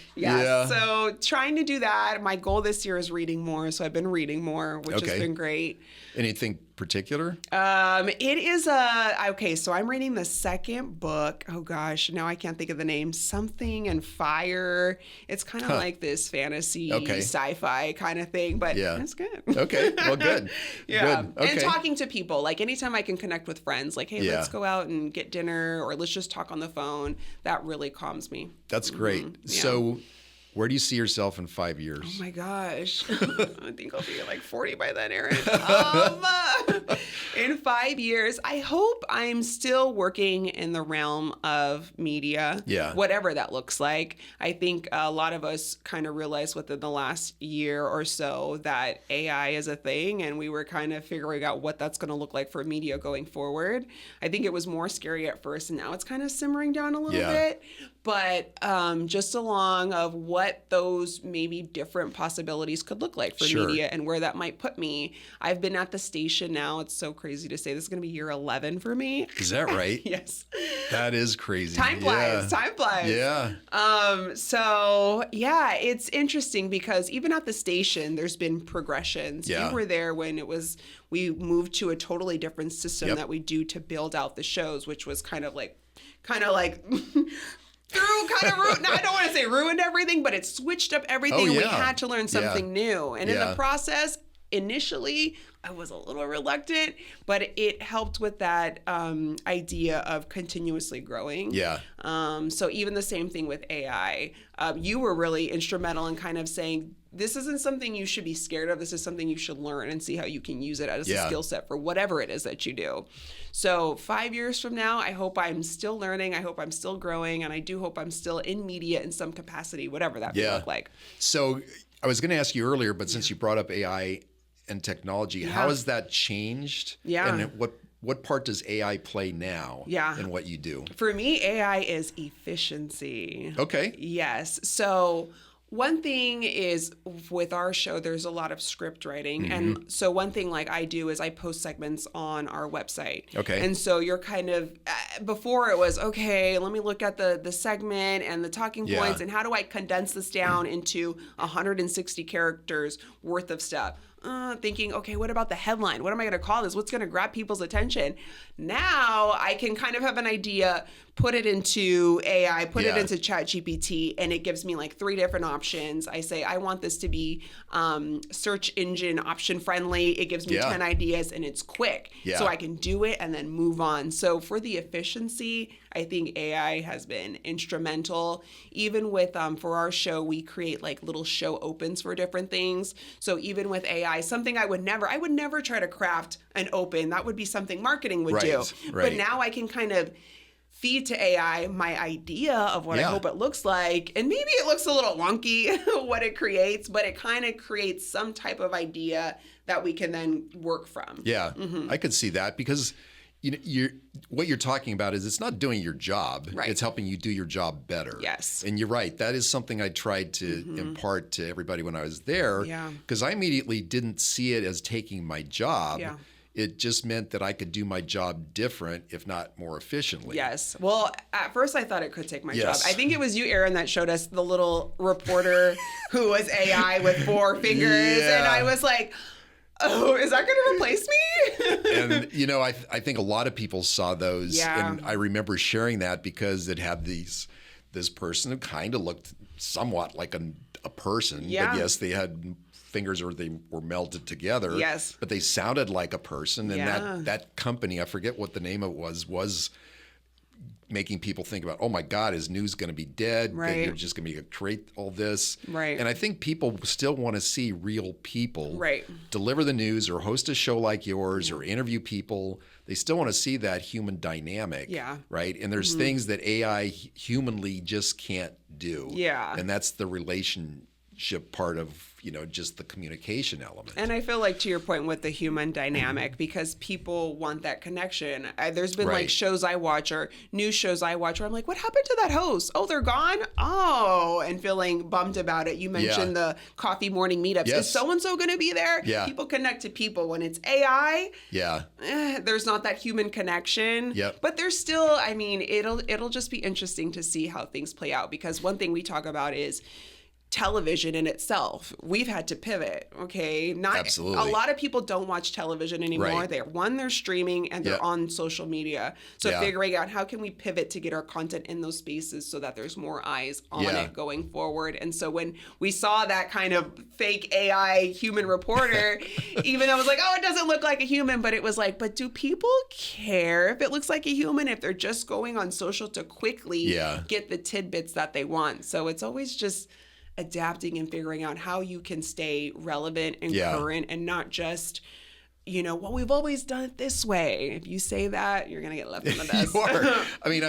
So trying to do that. My goal this year is reading more. So I've been reading more, which has been great. Anything particular? It is so I'm reading the second book. Oh gosh, now I can't think of the name. Something and Fire. It's kind of like this fantasy sci-fi kind of thing, but it's good. Okay, well, good. Good. Okay. And talking to people, like anytime I can connect with friends, like, hey, let's go out and get dinner or let's just talk on the phone. That really calms me. That's great. So where do you see yourself in 5 years? Oh my gosh. I think I'll be like 40 by then, Aaron. In 5 years, I hope I'm still working in the realm of media, whatever that looks like. I think a lot of us kind of realized within the last year or so that AI is a thing, and we were kind of figuring out what that's going to look like for media going forward. I think it was more scary at first, and now it's kind of simmering down a little bit. But just along of what those maybe different possibilities could look like for media and where that might put me. I've been at the station now. It's so crazy to say. This is going to be year 11 for me. Is that right? Yes. That is crazy. Time flies. Time flies. Yeah. It's interesting because even at the station, there's been progressions. You were there when we moved to a totally different system that we do to build out the shows, which was kind of like I don't want to say ruined everything, but it switched up everything. And we had to learn something new. And in the process, initially, I was a little reluctant, but it helped with that idea of continuously growing. So even the same thing with AI, you were really instrumental in kind of saying, this isn't something you should be scared of. This is something you should learn and see how you can use it as a skill set for whatever it is that you do. So 5 years from now, I hope I'm still learning. I hope I'm still growing. And I do hope I'm still in media in some capacity, whatever that may look like. So I was going to ask you earlier, but since you brought up AI and technology, how has that changed? And what part does AI play now in what you do? For me, AI is efficiency. Okay. Yes. So one thing is with our show, there's a lot of script writing. And so one thing like I do is I post segments on our website. Okay. And so you're kind of, before it was, okay, let me look at the segment and the talking points and how do I condense this down into 160 characters worth of stuff. Thinking, okay, what about the headline? What am I going to call this? What's going to grab people's attention? Now I can kind of have an idea, put it into AI, put it into ChatGPT, and it gives me like 3 different options. I say, I want this to be search engine option friendly. It gives me 10 ideas and it's quick. So I can do it and then move on. So for the efficiency, I think AI has been instrumental. Even with, for our show, we create like little show opens for different things. So even with AI, something I would never try to craft an open. That would be something marketing would do. But now I can kind of feed to AI my idea of what I hope it looks like. And maybe it looks a little wonky what it creates, but it kind of creates some type of idea that we can then work from. I could see that because what you're talking about is it's not doing your job. Right. It's helping you do your job better. Yes. And you're right. That is something I tried to impart to everybody when I was there. Yeah. Because I immediately didn't see it as taking my job. Yeah. It just meant that I could do my job different, if not more efficiently. Yes. Well, at first I thought it could take my Yes. job. I think it was you, Aaron, that showed us the little reporter who was AI with 4 fingers. Yeah. And I was like, oh, is that going to replace me? And, I think a lot of people saw those. Yeah. And I remember sharing that because it had this person who kind of looked somewhat like a person. Yeah. But yes, they had fingers or they were melded together. Yes. But they sounded like a person. And Yeah. that company, I forget what the name of it was making people think about, oh my God, is news going to be dead? That Right. you're just going to create all this. Right. And I think people still want to see real people Right. deliver the news or host a show like yours or interview people. They still want to see that human dynamic. Yeah. Right. And there's things that AI humanly just can't do. Yeah. And that's the relationship part of, just the communication element. And I feel like, to your point with the human dynamic, because people want that connection. There's been like Right. shows I watch or news shows I watch where I'm like, what happened to that host? Oh, they're gone? Oh, and feeling bummed about it. You mentioned the coffee morning meetups. Yes. Is so-and-so going to be there? Yeah. People connect to people. When it's AI, Yeah. there's not that human connection. Yep. But there's still, it'll just be interesting to see how things play out, because one thing we talk about is television in itself. We've had to pivot. Okay. Absolutely. A lot of people don't watch television anymore. Right. They're streaming and they're Yep. on social media. So Yeah. figuring out how can we pivot to get our content in those spaces so that there's more eyes on Yeah. it going forward. And so when we saw that kind of fake AI human reporter, even though I was like, oh, it doesn't look like a human, but it was like, but do people care if it looks like a human, if they're just going on social to quickly Yeah. get the tidbits that they want? So it's always just adapting and figuring out how you can stay relevant and Yeah. current, and not just, well, we've always done it this way. If you say that, you're going to get left in the dust. You are. I mean,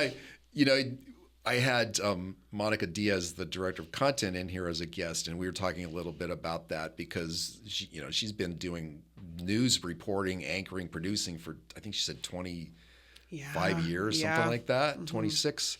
I had Monica Diaz, the director of content, in here as a guest, and we were talking a little bit about that because she's been doing news reporting, anchoring, producing for, I think she said 25 years, something like that, 26.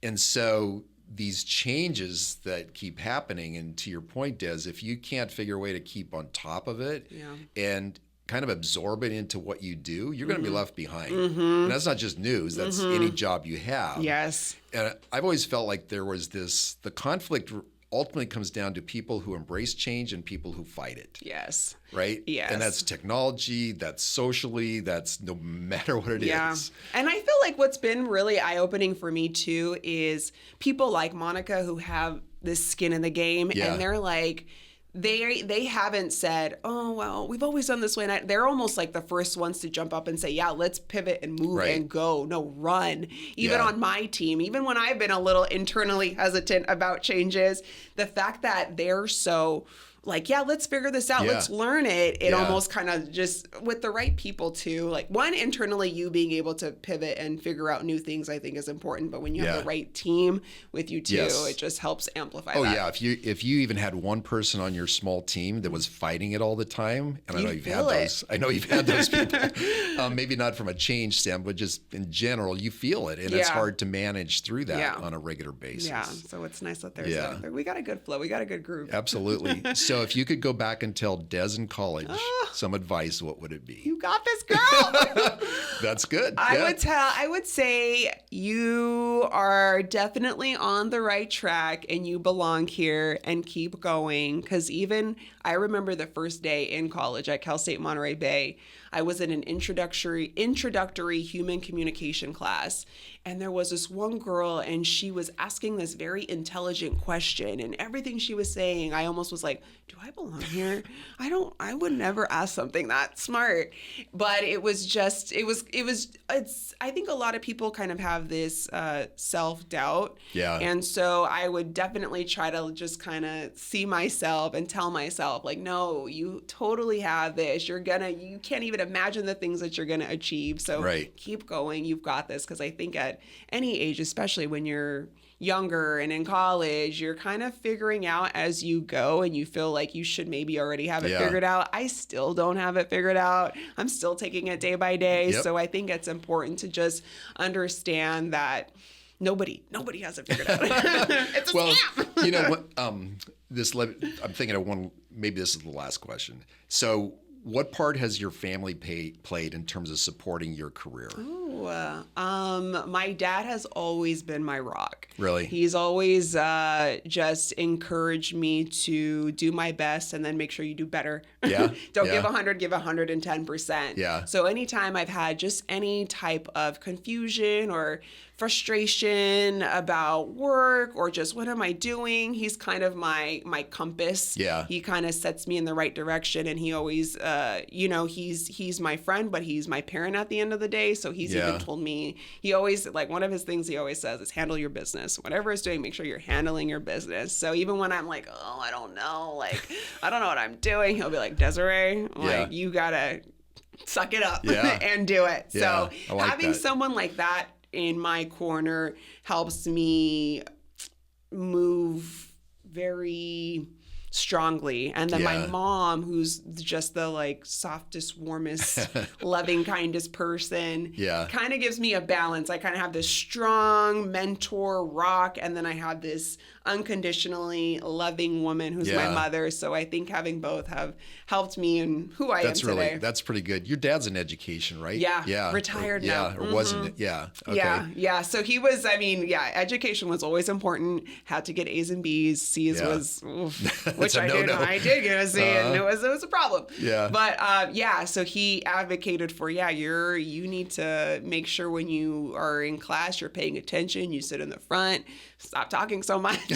And so these changes that keep happening, and to your point, Des, if you can't figure a way to keep on top of it and kind of absorb it into what you do, you're going to be left behind. And that's not just news, that's any job you have. Yes. And I've always felt like there was the conflict ultimately comes down to people who embrace change and people who fight it. Yes. Right? Yes. And that's technology, that's socially, that's no matter what it is. And I feel like what's been really eye-opening for me too is people like Monica who have this skin in the game, and they're like, they haven't said, oh, well, we've always done this way. And they're almost like the first ones to jump up and say, yeah, let's pivot and move and go. No, run. Even on my team, even when I've been a little internally hesitant about changes, the fact that they're so like, yeah, let's figure this out. Let's learn it. It almost kind of just with the right people too. Like one, internally, you being able to pivot and figure out new things, I think is important. But when you have the right team with you too, it just helps amplify that. Oh yeah. If you even had one person on your small team that was fighting it all the time, and I know you've had those. I know you've had those people. Maybe not from a change standpoint, but just in general, you feel it, and it's hard to manage through that on a regular basis. Yeah. So it's nice that there's we got a good flow. We got a good group. Absolutely. So if you could go back and tell Des in college some advice, what would it be? You got this, girl. That's good. I would say you are definitely on the right track and you belong here, and keep going. Because even I remember the first day in college at Cal State Monterey Bay, I was in an introductory human communication class. And there was this one girl, and she was asking this very intelligent question, and everything she was saying, I almost was like, do I belong here? I would never ask something that smart. But it was just, I think a lot of people kind of have this self-doubt. Yeah. And so I would definitely try to just kind of see myself and tell myself, like, no, you totally have this. You can't even imagine the things that you're going to achieve. So keep going. You've got this. Because I think at any age, especially when you're younger and in college, you're kind of figuring out as you go, and you feel like you should maybe already have it figured out. I still don't have it figured out. I'm still taking it day by day. So I think it's important to just understand that nobody has it figured out. It's a scam. You know what? I'm thinking of one. Maybe this is the last question. So, what part has your family played in terms of supporting your career? My dad has always been my rock. Really? He's always just encouraged me to do my best and then make sure you do better. Yeah. Don't give 100, give 110%. Yeah. So anytime I've had just any type of confusion or frustration about work or just what am I doing, he's kind of my compass. Yeah. He kind of sets me in the right direction, and he always, he's my friend, but he's my parent at the end of the day. So he's even told me, he always, like, one of his things he always says is handle your business. Whatever it's doing, make sure you're handling your business. So even when I'm like, oh, I don't know, like, I don't know what I'm doing, he'll be like, Desiree, like, you gotta suck it up and do it. Yeah, so having someone like that in my corner helps me move very strongly. And then my mom, who's just the like softest, warmest, loving, kindest person, kind of gives me a balance. I kind of have this strong mentor rock, and then I have this unconditionally loving woman who's my mother. So I think having both have helped me in who I am today. That's pretty good. Your dad's in education, right? Yeah. Retired now. Or wasn't it? Yeah. Okay. Yeah. So he was, education was always important. Had to get A's and B's. C's was, which I did. I did get a C, and it was a problem. Yeah. But so he advocated for, you need to make sure when you are in class, you're paying attention, you sit in the front, stop talking so much.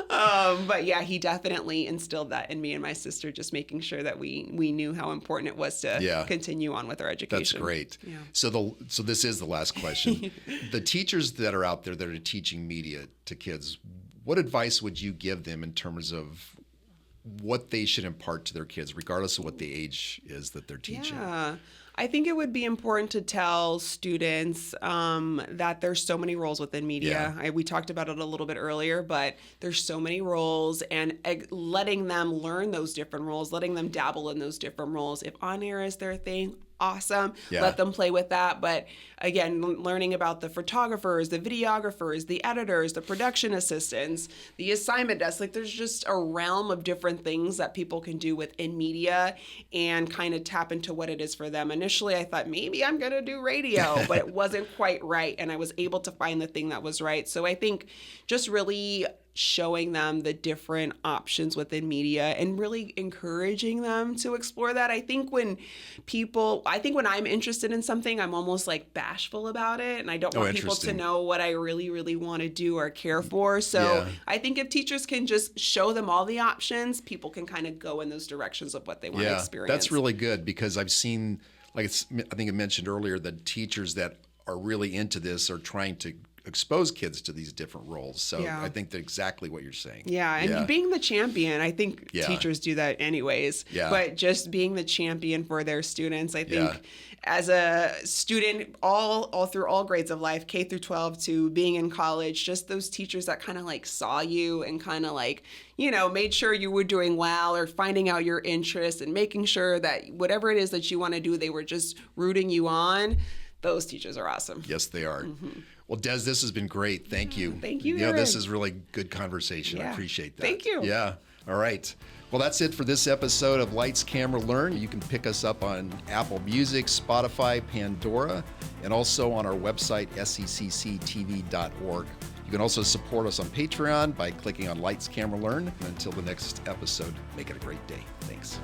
But he definitely instilled that in me and my sister, just making sure that we knew how important it was to continue on with our education. That's great. Yeah. So this is the last question. The teachers that are out there that are teaching media to kids, what advice would you give them in terms of what they should impart to their kids, regardless of what the age is that they're teaching? Yeah. I think it would be important to tell students that there's so many roles within media. We talked about it a little bit earlier, but there's so many roles, and letting them learn those different roles, letting them dabble in those different roles. If on-air is their thing, awesome. Let them play with that. But again, learning about the photographers, the videographers, the editors, the production assistants, the assignment desk, like there's just a realm of different things that people can do within media and kind of tap into what it is for them. Initially, I thought maybe I'm going to do radio, but it wasn't quite right. And I was able to find the thing that was right. So I think just really showing them the different options within media and really encouraging them to explore that. I think when I'm interested in something, I'm almost like bashful about it, and I don't want people to know what I really, really want to do or care for. So I think if teachers can just show them all the options, people can kind of go in those directions of what they want to experience. That's really good, because I've seen, I think I mentioned earlier, that teachers that are really into this are trying to expose kids to these different roles. So I think that's exactly what you're saying. Yeah, and being the champion, I think teachers do that anyways. Yeah. But just being the champion for their students, I think as a student, all through all grades of life, K through 12 to being in college, just those teachers that kind of like saw you and kind of like, made sure you were doing well, or finding out your interests and making sure that whatever it is that you want to do, they were just rooting you on. Those teachers are awesome. Yes, they are. Mm-hmm. Well, Des, this has been great. Thank you. Thank you, Aaron. This is really good conversation. I appreciate that. Thank you. Yeah. All right. Well, that's it for this episode of Lights, Camera, Learn. You can pick us up on Apple Music, Spotify, Pandora, and also on our website, secctv.org. You can also support us on Patreon by clicking on Lights, Camera, Learn. And until the next episode, make it a great day. Thanks.